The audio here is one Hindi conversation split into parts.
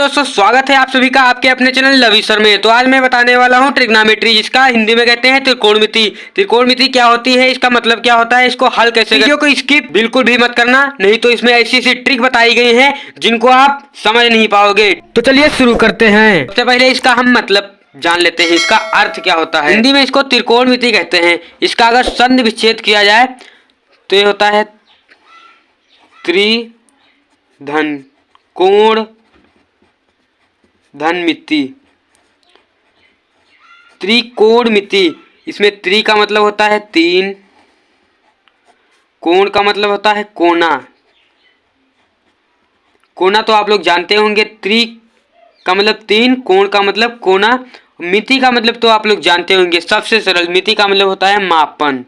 दोस्तों स्वागत है आप सभी का आपके अपने चैनल लवी सर में। तो आज मैं बताने वाला हूँ ट्रिग्नोमेट्री, जिसका हिंदी में कहते हैं त्रिकोणमिति। त्रिकोणमिति क्या होती है, इसका मतलब क्या होता है, इसको हल कैसे। वीडियो को स्किप बिल्कुल भी मत करना, नहीं तो इसमें ऐसी ऐसी ट्रिक बताई गई है जिनको आप समझ नहीं पाओगे। तो चलिए शुरू करते हैं। सबसे पहले इसका हम मतलब जान लेते हैं, इसका अर्थ क्या होता है। हिंदी में इसको त्रिकोणमिति कहते हैं। इसका अगर संधि विच्छेद किया जाए तो ये होता है त्रिधन कोण धनमिति, त्रिकोणमिति। इसमें त्रि का मतलब होता है तीन, कोण का मतलब होता है कोना। कोना तो आप लोग जानते होंगे, त्रि का मतलब तीन, कोण का मतलब कोना, मिति का मतलब तो आप लोग जानते होंगे, सबसे सरल मिति का मतलब होता है मापन।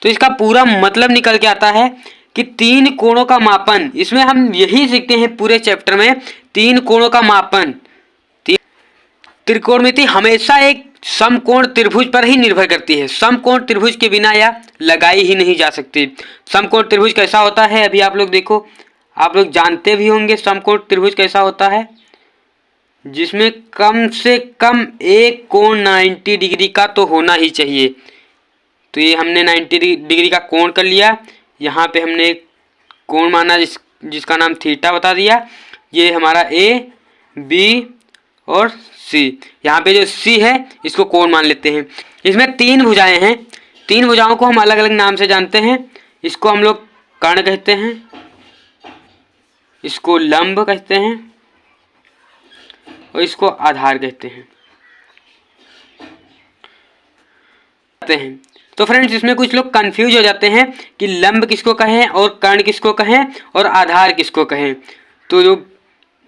तो इसका पूरा मतलब निकल के आता है कि तीन कोणों का मापन। इसमें हम यही सीखते हैं पूरे चैप्टर में, तीन कोणों का मापन। त्रिकोणमिति हमेशा एक समकोण त्रिभुज पर ही निर्भर करती है। समकोण त्रिभुज के बिना यह लगाई ही नहीं जा सकती। समकोण त्रिभुज कैसा होता है अभी आप लोग देखो, आप लोग जानते भी होंगे समकोण त्रिभुज कैसा होता है, जिसमें कम से कम एक कोण 90 डिग्री का तो होना ही चाहिए। तो ये हमने 90 डिग्री का कोण कर लिया। यहाँ पे हमने एक कोण माना जिसका नाम थीटा बता दिया। ये हमारा ए, बी और सी। यहाँ पे जो सी है इसको कोण मान लेते हैं। इसमें तीन भुजाएं हैं, तीन भुजाओं को हम अलग अलग नाम से जानते हैं। इसको हम लोग कर्ण कहते हैं, इसको लंब कहते हैं और इसको आधार कहते हैं। तो फ्रेंड्स इसमें कुछ लोग कंफ्यूज हो जाते हैं कि लंब किसको कहें और कर्ण किसको कहें और आधार किसको कहें। तो जो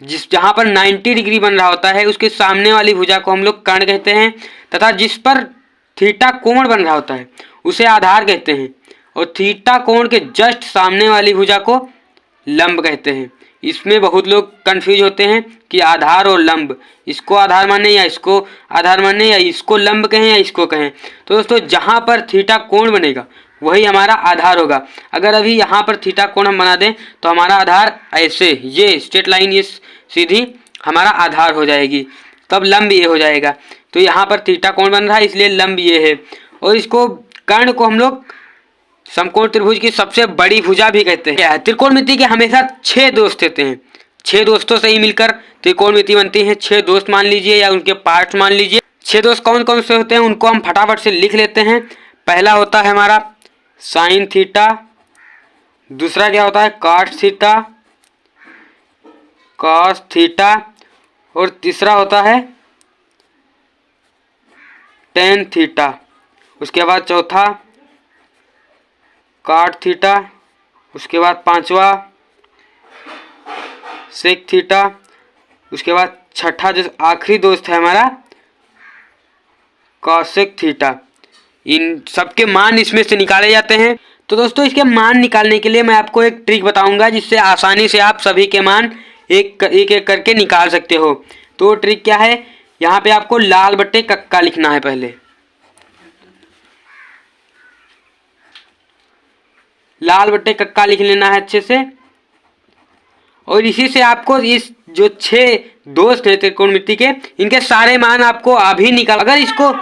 जहाँ पर 90 डिग्री बन रहा होता है उसके सामने वाली भुजा को हम लोग कर्ण कहते हैं, तथा जिस पर थीटा कोण बन रहा होता है उसे आधार कहते हैं, और थीटा कोण के जस्ट सामने वाली भुजा को लंब कहते हैं। इसमें बहुत लोग कंफ्यूज होते हैं कि आधार और लंब, इसको आधार माने या इसको आधार माने, या इसको लंब कहें या इसको कहें। तो दोस्तों जहाँ पर थीटा कोण बनेगा वही हमारा आधार होगा। अगर अभी यहाँ पर थीटा कोण हम बना दें तो हमारा आधार ऐसे, ये स्ट्रेट लाइन ये सीधी हमारा आधार हो जाएगी, तब लंब ये हो जाएगा। तो यहाँ पर थीटा कोण बन रहा है इसलिए लंब ये है। और इसको कर्ण को हम लोग समकोण त्रिभुज की सबसे बड़ी भुजा भी कहते हैं। त्रिकोणमिति के हमेशा 6 दोस्त होते हैं। 6 दोस्तों से ही मिलकर त्रिकोणमिति बनती है। 6 दोस्त मान लीजिए या उनके पार्ट्स मान लीजिए। 6 दोस्त कौन कौन से होते हैं उनको हम फटाफट से लिख लेते हैं। पहला होता है हमारा साइन थीटा, दूसरा क्या होता है कॉट थीटा, कॉस थीटा, और तीसरा होता है टेन थीटा। उसके बाद चौथा कॉट थीटा, उसके बाद पांचवा सेक थीटा, उसके बाद छठा जो आखिरी दोस्त है हमारा कॉसेक थीटा। इन सबके मान इसमें से निकाले जाते हैं। तो दोस्तों इसके मान निकालने के लिए मैं आपको एक ट्रिक बताऊंगा जिससे आसानी से आप सभी के मान एक एक करके निकाल सकते हो। तो ट्रिक क्या है, यहाँ पे आपको लाल बट्टे कक्का लिखना है। पहले लाल बट्टे कक्का लिख लेना है अच्छे से, और इसी से आपको इस जो 6 दोस्त हैं त्रिकोणमिति के, इनके सारे मान आपको अभी निकाल। अगर इसको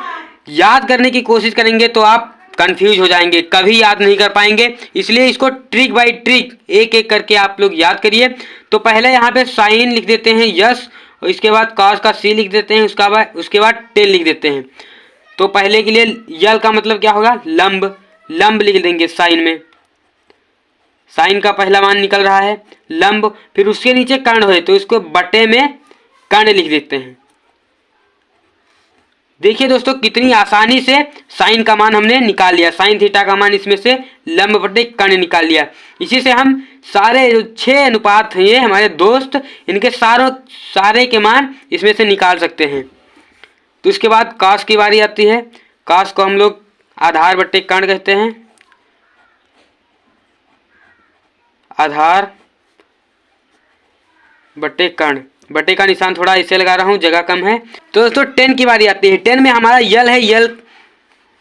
याद करने की कोशिश करेंगे तो आप कंफ्यूज हो जाएंगे, कभी याद नहीं कर पाएंगे। इसलिए इसको ट्रिक बाय ट्रिक एक एक करके आप लोग याद करिए। तो पहले यहाँ पे साइन लिख देते हैं यस, और इसके बाद कॉस का सी लिख देते हैं, उसके बाद टेन लिख देते हैं। तो पहले के लिए यल का मतलब क्या होगा, लंब, लंब लिख देंगे साइन में। साइन का पहला मान निकल रहा है लंब, फिर उसके नीचे कर्ण है तो इसको बटे में कर्ण लिख देते हैं। देखिए दोस्तों कितनी आसानी से साइन का मान हमने निकाल लिया। साइन थीटा का मान इसमें से लंब बटे कर्ण निकाल लिया। इसी से हम सारे जो 6 अनुपात हैं ये हमारे दोस्त, इनके सारे के मान इसमें से निकाल सकते हैं। तो इसके बाद कॉस की बारी आती है। कॉस को हम लोग आधार बटे कर्ण कहते हैं, आधार बटे कर्ण। बटे का निशान थोड़ा ऐसे लगा रहा हूँ, जगह कम है। तो दोस्तों 10 की बारी आती है। 10 में हमारा यल है, यल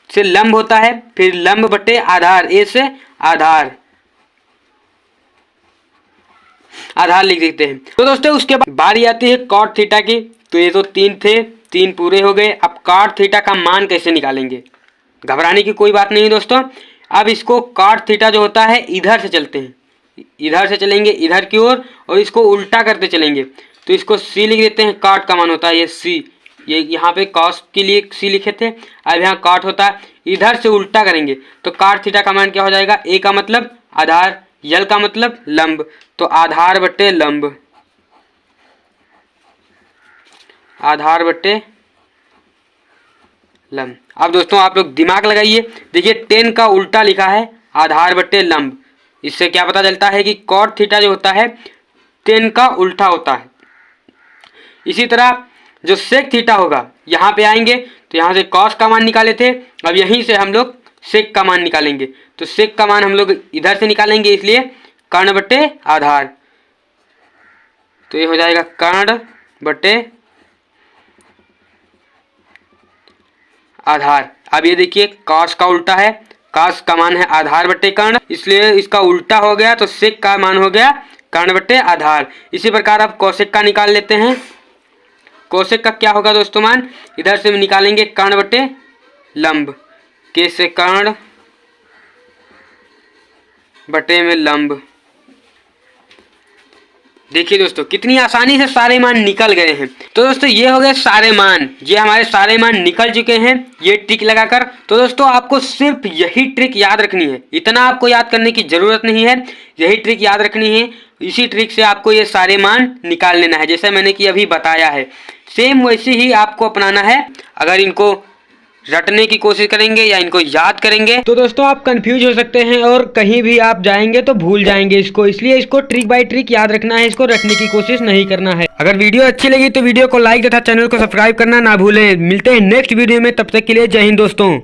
से लंब होता है, फिर लंब बटे आधार, ए से आधार। आधार लिख देते हैं। तो दोस्तों उसके बाद बारी आती है कॉट थीटा की। तो ये तो 3 थे, 3 पूरे हो गए। अब कॉट थीटा का मान कैसे निकालेंगे, घबराने की कोई बात नहीं है दोस्तों। अब इसको कॉट थीटा जो होता है इधर से चलते हैं, इधर से चलेंगे इधर की ओर और इसको उल्टा करते चलेंगे। तो इसको सी लिख देते हैं, कॉट का मान होता है ये सी, ये यहाँ पे कॉस के लिए सी लिखे थे, अब यहाँ कॉट होता है। इधर से उल्टा करेंगे तो कॉट थीटा का मान क्या हो जाएगा, ए का मतलब आधार, यल का मतलब लंब, तो आधार बट्टे लंब, आधार बट्टे लंब। अब दोस्तों आप लोग दिमाग लगाइए, देखिए 10 का उल्टा लिखा है आधार बट्टे लंब, इससे क्या पता चलता है कि कॉट थीटा जो होता है 10 का उल्टा होता है। इसी तरह जो सेक थीटा होगा, यहाँ पे आएंगे तो यहाँ से कॉस का मान निकाले थे, अब यहीं से हम लोग सेक का मान निकालेंगे। तो सेक का मान हम लोग इधर से निकालेंगे, इसलिए कर्ण बट्टे आधार, तो ये हो जाएगा कर्ण बट्टे आधार। अब ये देखिए कॉस का उल्टा है, कॉस का मान है आधार बट्टे कर्ण, इसलिए इसका उल्टा हो गया तो सेक का मान हो गया कर्ण बट्टे आधार। इसी प्रकार अब कोसेक का निकाल लेते हैं। कोसेक का क्या होगा दोस्तों मान, इधर से निकालेंगे कर्ण बट्टे लंब, के से कर्ण बटे में लंब। देखिए दोस्तों कितनी आसानी से सारे मान निकल गए हैं। तो दोस्तों ये हो गए सारे मान, ये हमारे सारे मान निकल चुके हैं ये ट्रिक लगाकर। तो दोस्तों आपको सिर्फ यही ट्रिक याद रखनी है, इतना आपको याद करने की जरूरत नहीं है, यही ट्रिक याद रखनी है। इसी ट्रिक से आपको ये सारे मान निकाल लेना है, जैसे मैंने कि अभी बताया है, सेम वैसे ही आपको अपनाना है। अगर इनको रटने की कोशिश करेंगे या इनको याद करेंगे तो दोस्तों आप कंफ्यूज हो सकते हैं और कहीं भी आप जाएंगे तो भूल जाएंगे इसको, इसलिए इसको ट्रिक बाय ट्रिक याद रखना है, इसको रटने की कोशिश नहीं करना है। अगर वीडियो अच्छी लगी तो वीडियो को लाइक तथा चैनल को सब्सक्राइब करना ना भूलें। मिलते हैं नेक्स्ट वीडियो में, तब तक के लिए जय हिंद दोस्तों।